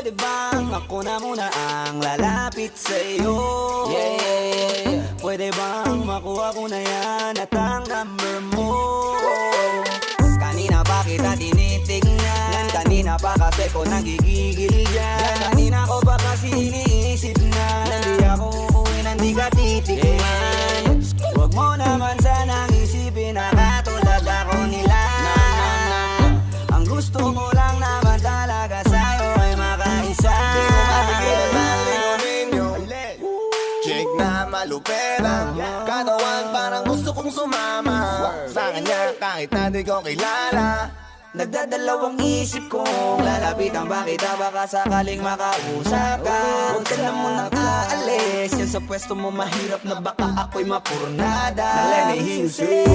pwede bang ako na muna ang lalapit sa'yo? Pwede bang makuha ko na yan at ang number mo? Kanina pa kita tinitignan, kanina pa kasi ko nagigigil dyan. Kanina ko pa kasi iniisip na hindi ako uuwi na hindi ka titikman. Huwag mo naman sanang isipin na katulad ako nila. Ang gusto ko lang naman talaga sa'yo ay makaisa. Di ko mapigilan ng lingunin yung chick na malupera, katawan parang gusto kong sumama sa kanya kahit na di ko kilala. Nagdadalawang isip kong lalapitan ba kita, baka sakaling makausap ka. Huwag ka na munang aalis, yan sa pwesto mo mahirap na baka ako'y mapurnada. Now let me hear you say